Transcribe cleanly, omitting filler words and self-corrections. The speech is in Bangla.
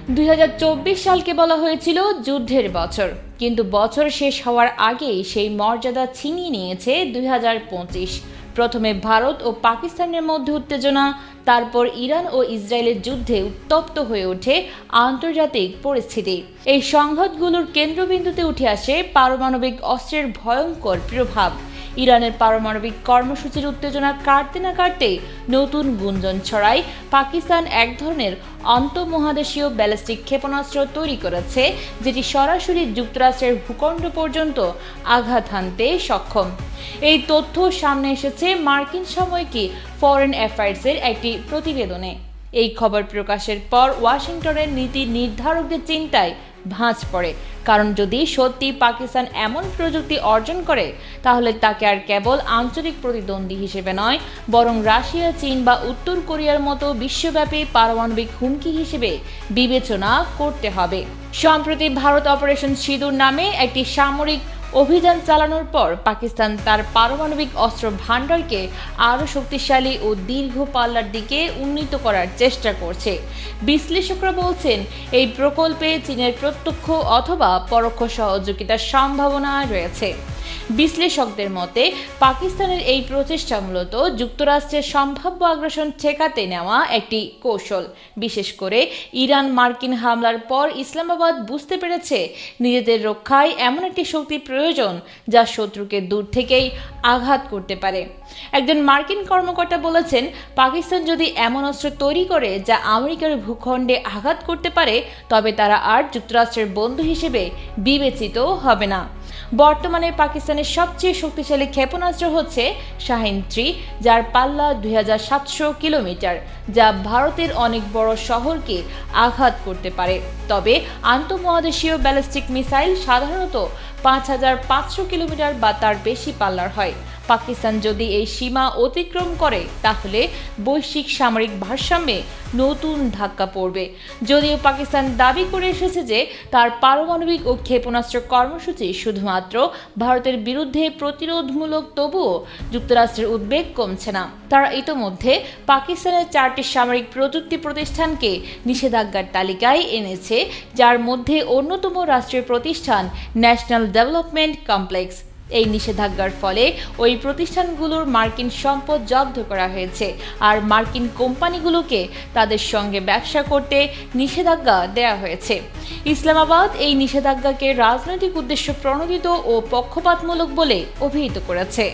2024 সালকে বলা হয়েছিল যুদ্ধের বছর, কিন্তু বছর শেষ হওয়ার আগেই সেই মর্যাদা ছিনিয়ে নিয়েছে 2025। প্রথমে ভারত ও পাকিস্তানের মধ্যে উত্তেজনা, তারপর ইরান ও ইসরায়েলের যুদ্ধে উত্তপ্ত হয়ে ওঠে আন্তর্জাতিক পরিস্থিতি। এই সংঘাতগুলোর কেন্দ্রবিন্দুতে উঠে আসে পারমাণবিক অস্ত্রের ভয়ঙ্কর প্রভাব। ইরানের পারমাণবিক কর্মসূচির উত্তেজনা কাটতে না কাটতেই নতুন গুঞ্জন ছড়ায় পাকিস্তান এক ধরনের আন্তঃমহাদেশীয় ব্যালিস্টিক ক্ষেপণাস্ত্র তৈরি করেছে, যেটি সরাসরি যুক্তরাষ্ট্রের ভূখণ্ড পর্যন্ত আঘাত হানতে সক্ষম। এই তথ্য সামনে এসেছে মার্কিন সাময়িকী ফরেন অ্যাফেয়ার্সের একটি প্রতিবেদনে। এই খবর প্রকাশের পর ওয়াশিংটনের নীতি নির্ধারকদের চিন্তায় ভাঁজ পড়ে, কারণ যদি সত্যি পাকিস্তান এমন প্রযুক্তি অর্জন করে, তাহলে তাকে আর কেবল আঞ্চলিক প্রতিদ্বন্দ্বী হিসেবে নয়, বরং রাশিয়া, চীন বা উত্তর কোরিয়ার মতো বিশ্বব্যাপী পারমাণবিক হুমকি হিসেবে বিবেচনা করতে হবে। সম্প্রতি ভারত অপারেশন সিঁদুর নামে একটি সামরিক অভিযান চালানোর পর পাকিস্তান তার পারমাণবিক অস্ত্র ভাণ্ডারকে আরও শক্তিশালী ও দীর্ঘ পাল্লার দিকে উন্নীত করার চেষ্টা করছে। বিশ্লেষকরা বলছেন, এই প্রকল্পে চীনের প্রত্যক্ষ অথবা পরোক্ষ সহযোগিতার সম্ভাবনা রয়েছে। বিশ্লেষকদের মতে, পাকিস্তানের এই প্রচেষ্টা মূলত যুক্তরাষ্ট্রের সম্ভাব্য আগ্রাসন ঠেকাতে নেওয়া একটি কৌশল। বিশেষ করে ইরান মার্কিন হামলার পর ইসলামাবাদ বুঝতে পেরেছে নিজেদের রক্ষায় এমন একটি শক্তি প্রয়োজন যা শত্রুকে দূর থেকেই আঘাত করতে পারে। একজন মার্কিন কর্মকর্তা বলেছেন, পাকিস্তান যদি এমন অস্ত্র তৈরি করে যা আমেরিকার ভূখণ্ডে আঘাত করতে পারে, তবে তারা আর যুক্তরাষ্ট্রের বন্ধু হিসেবে বিবেচিত হবে না। বর্তমানে পাকিস্তানের সবচেয়ে শক্তিশালী ক্ষেপণাস্ত্র হচ্ছে শাহিন-3, যার পাল্লা 2700 কিলোমিটার, যা ভারতের অনেক বড় শহরকে আঘাত করতে পারে। তবে আন্তঃমহাদেশীয় ব্যালিস্টিক মিসাইল সাধারণত 5500 কিলোমিটার বা তার বেশি পাল্লার হয়। পাকিস্তান যদি এই সীমা অতিক্রম করে, তাহলে বৈশ্বিক সামরিক ভারসাম্যে নতুন ধাক্কা পড়বে। যদিও পাকিস্তান দাবি করে এসেছে যে তার পারমাণবিক ও ক্ষেপণাস্ত্র কর্মসূচি শুধুমাত্র ভারতের বিরুদ্ধে প্রতিরোধমূলক, তবুও যুক্তরাষ্ট্রের উদ্বেগ কমছে না। তারা ইতোমধ্যে পাকিস্তানের 4টি সামরিক প্রযুক্তি প্রতিষ্ঠানকে নিষেধাজ্ঞার তালিকায় এনেছে, যার মধ্যে অন্যতম রাষ্ট্রীয় প্রতিষ্ঠান ন্যাশনাল ডেভেলপমেন্ট কমপ্লেক্স। এই নিষেধাজ্ঞার ফলে ওই প্রতিষ্ঠানগুলোর মার্কিন সম্পদ জব্দ করা হয়েছে, আর মার্কিন কোম্পানিগুলোকে তাদের সঙ্গে ব্যবসা করতে নিষেধাজ্ঞা দেওয়া হয়েছে। ইসলামাবাদ এই নিষেধাজ্ঞাকে রাজনৈতিক উদ্দেশ্য প্রণোদিত ও পক্ষপাতমূলক বলে অভিহিত করেছে।